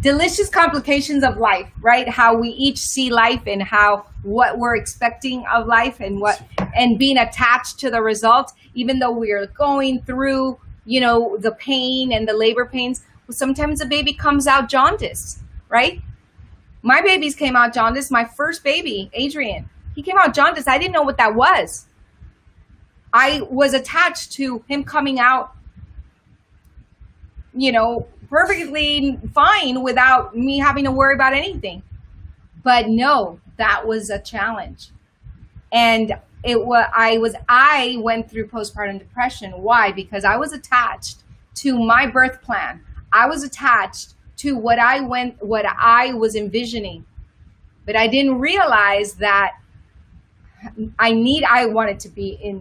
delicious complications of life, right? How we each see life and what we're expecting of life and being attached to the result, even though we're going through, the pain and the labor pains. Well, sometimes the baby comes out jaundiced, right? My babies came out jaundiced. My first baby, Adrian, he came out jaundiced. I didn't know what that was. I was attached to him coming out, perfectly fine without me having to worry about anything. But no, that was a challenge. And I went through postpartum depression. Why? Because I was attached to my birth plan. I was attached to what I was envisioning. But I didn't realize that I wanted to be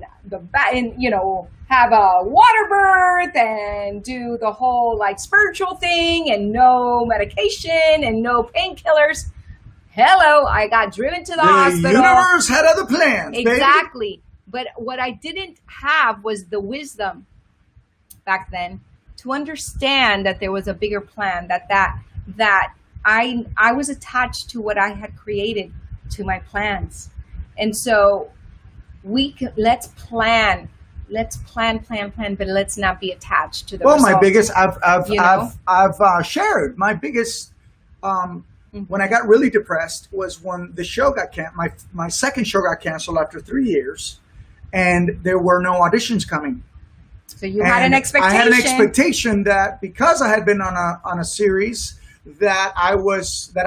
have a water birth and do the whole spiritual thing and no medication and no painkillers. Hello, I got driven to the hospital. The universe had other plans, Exactly. But what I didn't have was the wisdom back then to understand that there was a bigger plan, that I was attached to what I had created, to my plans. And so let's plan, but let's not be attached to the result. My biggest, I've shared my biggest, when I got really depressed was when the show got my second show got canceled after 3 years, and there were no auditions coming. So you had an expectation. I had an expectation that because I had been on a series that I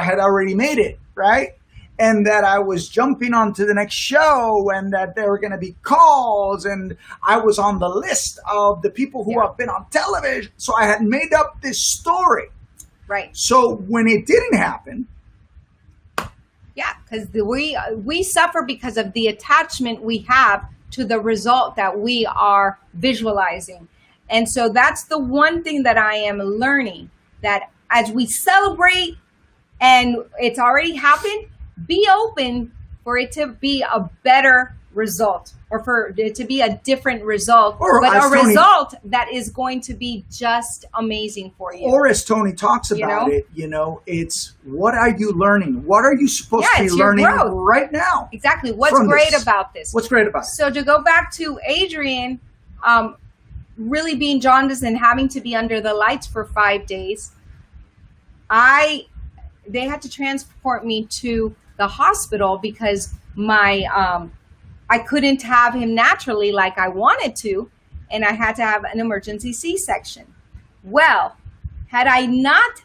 had already made it, right? And that I was jumping onto the next show, and that there were going to be calls, and I was on the list of the people who have been on television. So I had made up this story. Right. So when it didn't happen. Yeah, because we suffer because of the attachment we have to the result that we are visualizing. And so that's the one thing that I am learning, that as we celebrate and it's already happened, be open for it to be a better result, or for it to be a different result, but a result that is going to be just amazing for you. Or as Tony talks about it, it's what are you learning? What are you supposed to be learning right now? Exactly. What's great about this? What's great about it? So to go back to Adrian, really being jaundiced and having to be under the lights for 5 days, they had to transport me to the hospital because I couldn't have him naturally like I wanted to, and I had to have an emergency C-section. Well, had I not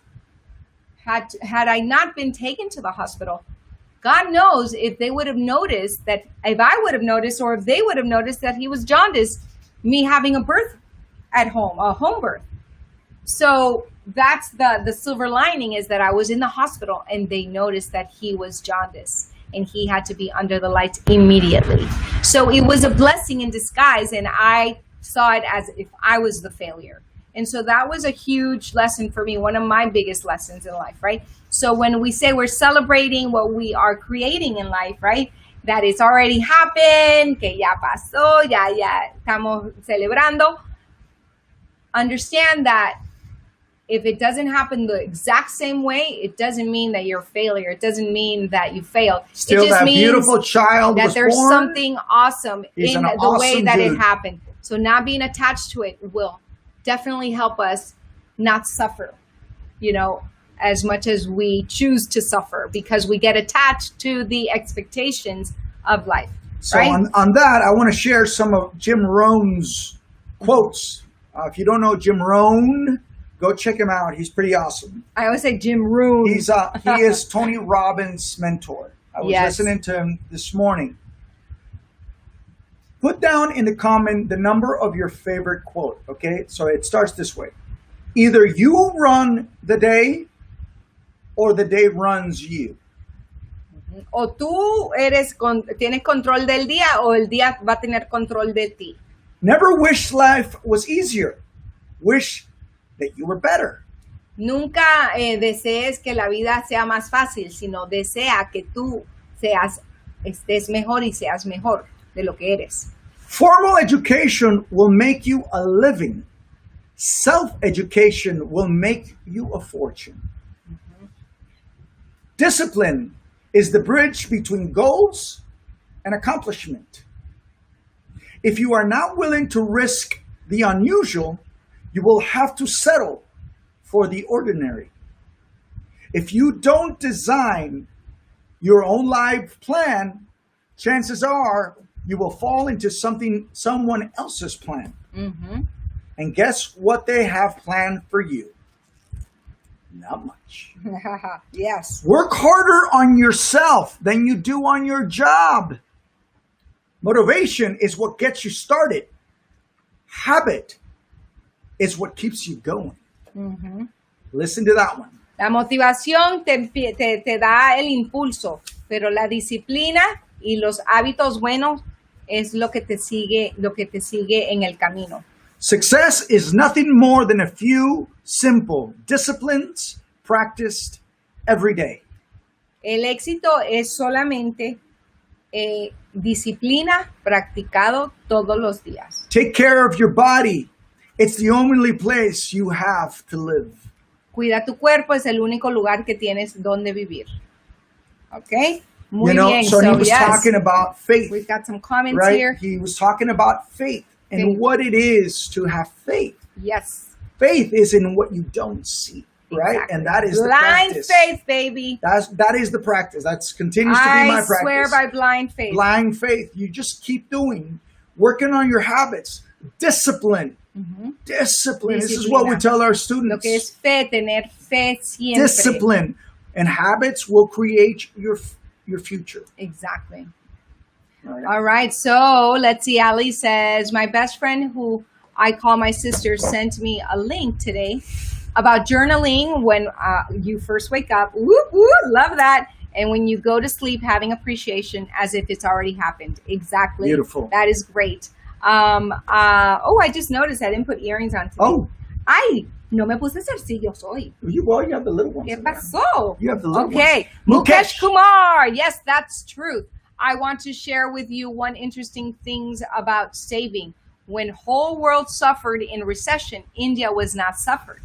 been taken to the hospital, God knows if they would have noticed that, if I would have noticed, or if they would have noticed that he was jaundiced, me having a birth at home, a home birth. So that's the silver lining, is that I was in the hospital and they noticed that he was jaundiced and he had to be under the lights immediately. So it was a blessing in disguise, and I saw it as if I was the failure. And so that was a huge lesson for me, one of my biggest lessons in life, right? So when we say we're celebrating what we are creating in life, right? That it's already happened, que ya pasó, ya estamos celebrando. Understand that if it doesn't happen the exact same way, it doesn't mean that you're a failure. It doesn't mean that you failed. Still, it just that means beautiful child that was there's born. something awesome He's in an the way awesome that dude. it happened. So not being attached to it will definitely help us not suffer, as much as we choose to suffer, because we get attached to the expectations of life. So right? on that, I want to share some of Jim Rohn's quotes. If you don't know Jim Rohn, go check him out. He's pretty awesome. I always say Jim Rohn. He is Tony Robbins' mentor. I was listening to him this morning. Put down in the comment the number of your favorite quote, okay? So it starts this way. Either you run the day or the day runs you. O tú tienes control del día, o el día va a tener control de ti. Never wish life was easier. Wish that you were better. Nunca desees que la vida sea más fácil, sino desea que tú estés mejor y seas mejor de lo que eres. Formal education will make you a living. Self-education will make you a fortune. Mm-hmm. Discipline is the bridge between goals and accomplishment. If you are not willing to risk the unusual, you will have to settle for the ordinary. If you don't design your own life plan, chances are you will fall into someone else's plan. Mm-hmm. And guess what they have planned for you? Not much. Yes. Work harder on yourself than you do on your job. Motivation is what gets you started. Habit is what keeps you going. Mm-hmm. Listen to that one. La motivación te da el impulso, pero la disciplina y los hábitos buenos es lo que te sigue en el camino. Success is nothing more than a few simple disciplines practiced every day. El éxito es solamente disciplina practicado todos los días. Take care of your body. It's the only place you have to live. Cuida tu cuerpo, es el único lugar que tienes donde vivir. Okay? Muy bien. So he was talking about faith. We've got some comments right? here. He was talking about faith and what it is to have faith. Yes. Faith is in what you don't see, right? Exactly. And that is blind the practice. Faith, baby. That is the practice. That continues to be my practice. I swear by blind faith. Blind faith. You just keep working on your habits. Discipline. Mm-hmm. Discipline. This is what we tell our students. Lo que es fe, tener fe siempre. Discipline. And habits will create your future. Exactly. All right. So let's see. Ali says, my best friend who I call my sister sent me a link today about journaling when you first wake up. Whoop, whoop, love that. And when you go to sleep, having appreciation as if it's already happened. Exactly. Beautiful. That is great. I just noticed I didn't put earrings on today. Oh. Ay, no me puse zarcillos hoy. You have the little ones. ¿Qué pasó? You have the little ones. Okay. Mukesh Kumar. Yes, that's truth. I want to share with you one interesting thing about saving. When whole world suffered in recession, India was not suffered.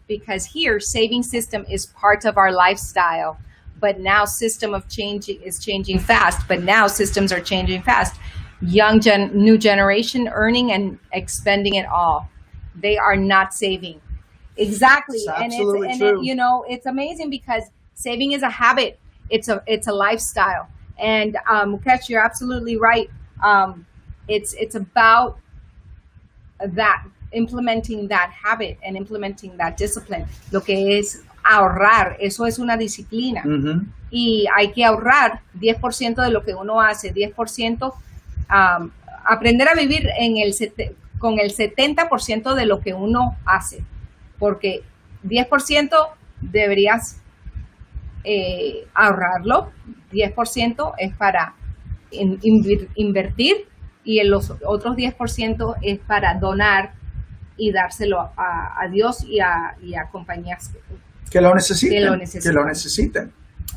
Because here, saving system is part of our lifestyle. But now system of change is changing fast. But now systems are changing fast. new generation earning and expending it all. They are not saving. Exactly. It's absolutely true. It's amazing because saving is a habit. It's a lifestyle. And Mukesh, you're absolutely right. It's about that, implementing that habit and implementing that discipline. Lo que es ahorrar, eso es una disciplina. Mm-hmm. Y hay que ahorrar 10% de lo que uno hace, 10%, aprender a vivir con el 70% de lo que uno hace, porque 10% deberías ahorrarlo, 10% es para invertir y los otros 10% es para donar y dárselo a Dios y a compañías que lo necesiten.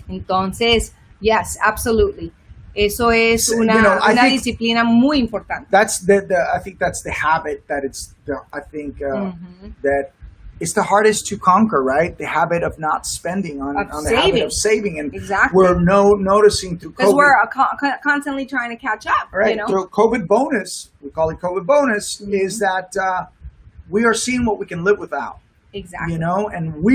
Entonces, yes, absolutely. Eso es una disciplina muy importante. That's I think that's the habit that that it's the hardest to conquer, right? The habit of not spending on the habit of saving. And exactly. We're noticing through COVID. Because we're constantly trying to catch up. Right. Through COVID bonus, we call it COVID bonus, mm-hmm. is that we are seeing what we can live without. Exactly. And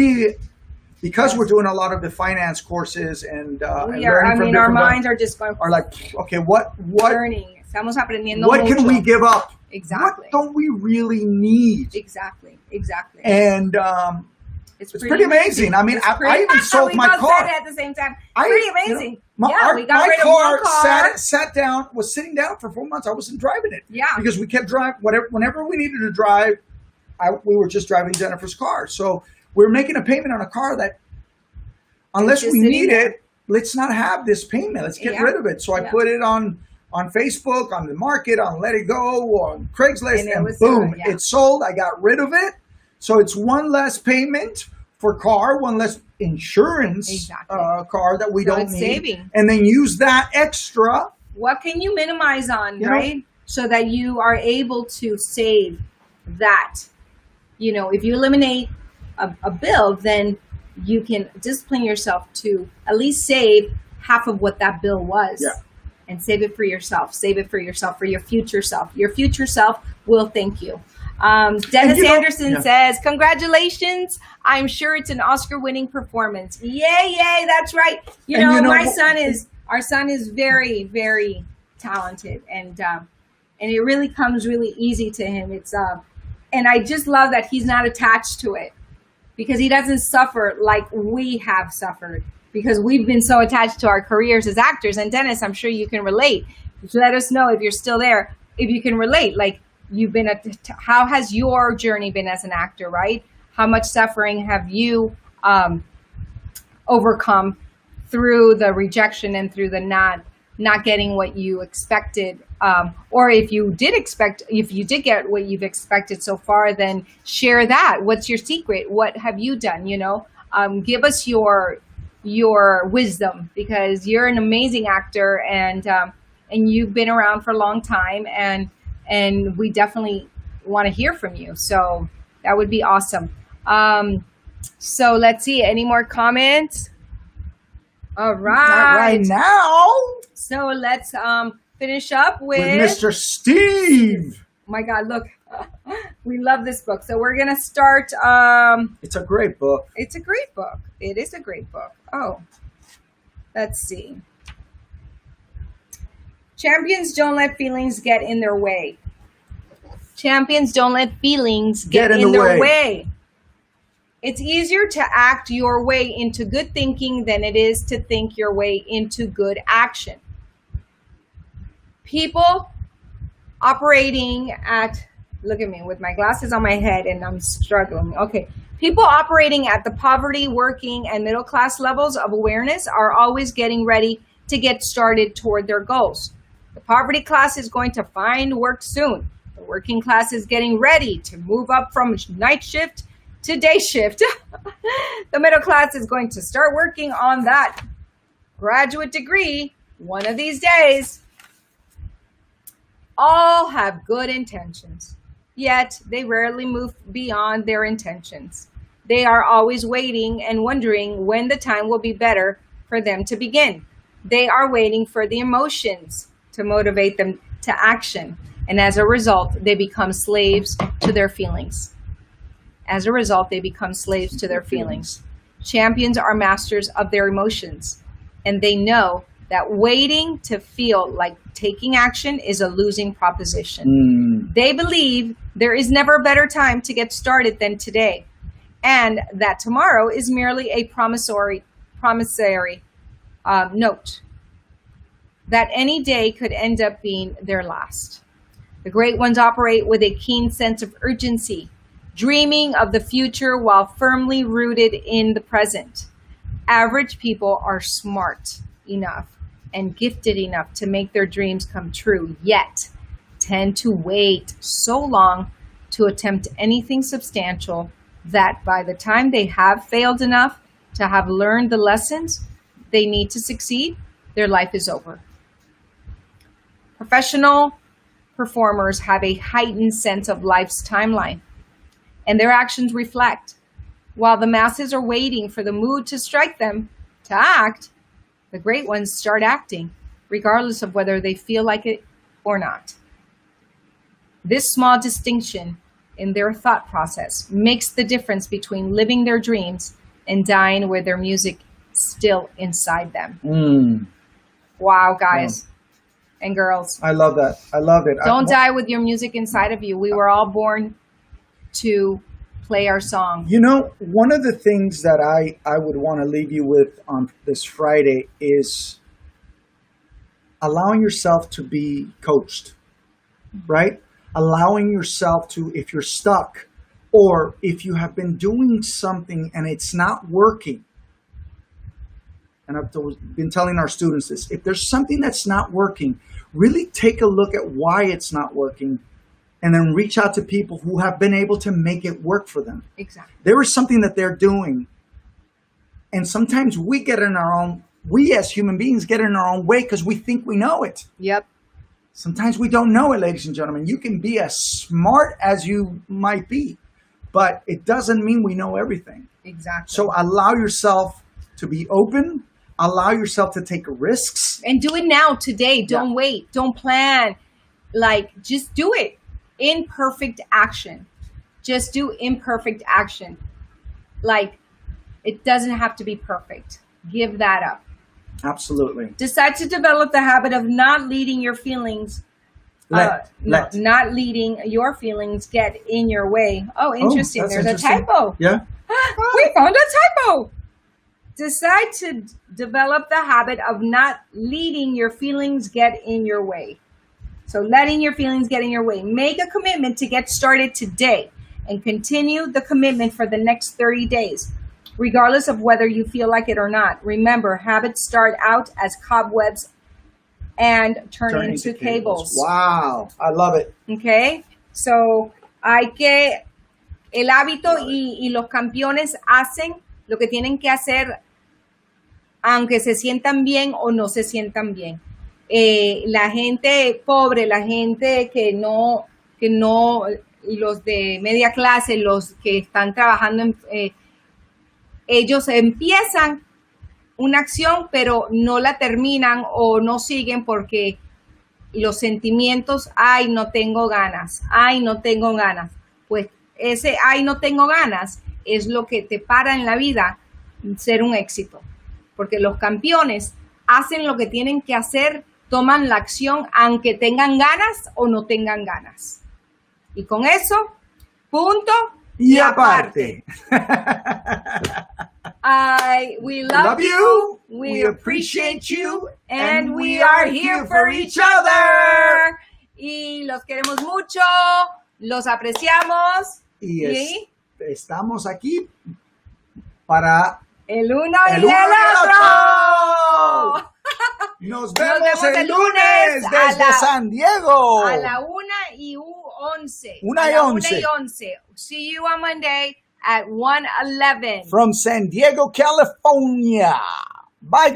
because we're doing a lot of the finance courses and our minds are just going. Are like, okay, what learning? Estamos aprendiendo what mucho. Can we give up? Exactly. What don't we really need? Exactly. And it's pretty amazing. I mean, I even sold my car. We both said it at the same time. Pretty amazing. We got rid of one car. Was sitting down for 4 months. I wasn't driving it. Yeah. Because we kept driving. Whenever we needed to drive, we were just driving Jennifer's car. So we're making a payment on a car that, unless we need it, let's not have this payment. Let's get rid of it. So I put it on Facebook, on the market, on Let It Go, on Craigslist, and boom, it's sold. I got rid of it. So it's one less payment for car, one less insurance car that we don't need. Saving. And then use that extra. What can you minimize on, right? So that you are able to save that. If you eliminate a bill, then you can discipline yourself to at least save half of what that bill was. Yeah. And save it for yourself. Save it for yourself, for your future self. Your future self will thank you. Dennis Anderson says, congratulations. I'm sure it's an Oscar-winning performance. Yay, that's right. Our son is very, very talented. And it really comes really easy to him. And I just love that he's not attached to it, because he doesn't suffer like we have suffered, because we've been so attached to our careers as actors. And Dennis, I'm sure you can relate. Let us know if you're still there, if you can relate. Like, you've been how has your journey been as an actor, right? How much suffering have you overcome through the rejection and through the not getting what you expected? Or if you did get what you've expected so far, then share that. What's your secret? What have you done? Give us your wisdom, because you're an amazing actor, and you've been around for a long time, and we definitely want to hear from you. So that would be awesome. So let's see, any more comments? All right. Not right now. So let's finish up with Mr. Steve. Oh my God, look. We love this book. So we're going to start. It's a great book. It's a great book. It is a great book. Oh, let's see. Champions don't let feelings get in their way. Champions don't let feelings get in their way. It's easier to act your way into good thinking than it is to think your way into good action. People operating at, look at me with my glasses on my head and I'm struggling. Okay. People operating at the poverty, working, and middle class levels of awareness are always getting ready to get started toward their goals. The poverty class is going to find work soon. The working class is getting ready to move up from night shift to day shift. The middle class is going to start working on that graduate degree one of these days. All have good intentions, yet they rarely move beyond their intentions. They are always waiting and wondering when the time will be better for them to begin. They are waiting for the emotions to motivate them to action. And as a result, they become slaves to their feelings. As a result, they become slaves to their feelings. Champions are masters of their emotions, and they know that waiting to feel like taking action is a losing proposition. They believe there is never a better time to get started than today, and that tomorrow is merely a promissory note, that any day could end up being their last. The great ones operate with a keen sense of urgency, dreaming of the future while firmly rooted in the present. Average people are smart enough and gifted enough to make their dreams come true, yet tend to wait so long to attempt anything substantial that by the time they have failed enough to have learned the lessons they need to succeed, their life is over. Professional performers have a heightened sense of life's timeline, and their actions reflect. While the masses are waiting for the mood to strike them to act, the great ones start acting, regardless of whether they feel like it or not. This small distinction in their thought process makes the difference between living their dreams and dying with their music still inside them. Wow, guys and girls. I love that. I love it. Don't die with your music inside of you. We were all born to play our song. You know, one of the things that I would want to leave you with on this Friday is allowing yourself to be coached, right? Allowing yourself to, if you're stuck or if you have been doing something and it's not working, and I've been telling our students this, if there's something that's not working, really take a look at why it's not working and then reach out to people who have been able to make it work for them. Exactly. There is something that they're doing. And sometimes we as human beings get in our own way because we think we know it. Yep. Sometimes we don't know it, ladies and gentlemen. You can be as smart as you might be, but it doesn't mean we know everything. Exactly. So allow yourself to be open. Allow yourself to take risks. And do it now, today. Don't wait. Don't plan. Just do it. Imperfect action. Just do imperfect action. It doesn't have to be perfect. Give that up. Absolutely. Decide to develop the habit of not letting your feelings not letting your feelings get in your way. Oh, interesting. That's There's interesting. a typo. Yeah. We found a typo. Decide to develop the habit of not letting your feelings get in your way. So letting your feelings get in your way. Make a commitment to get started today and continue the commitment for the next 30 days, regardless of whether you feel like it or not. Remember, habits start out as cobwebs and turn into cables. Wow, I love it. Okay, so el hábito y los campeones hacen lo que tienen que hacer, aunque se sientan bien o no se sientan bien. La gente pobre, la gente que no, los de media clase, los que están trabajando, ellos empiezan una acción, pero no la terminan o no siguen porque los sentimientos, ay, no tengo ganas, pues ese ay, no tengo ganas es lo que te para en la vida ser un éxito, porque los campeones hacen lo que tienen que hacer, toman la acción aunque tengan ganas o no tengan ganas. Y con eso, punto y aparte. We love you, we appreciate you, and we are here for each other. Y los queremos mucho, los apreciamos. Y estamos aquí para el uno y el otro. Nos vemos el lunes desde San Diego. A la 1:11. 1:11. See you on Monday at 1:11. From San Diego, California. Bye, guys.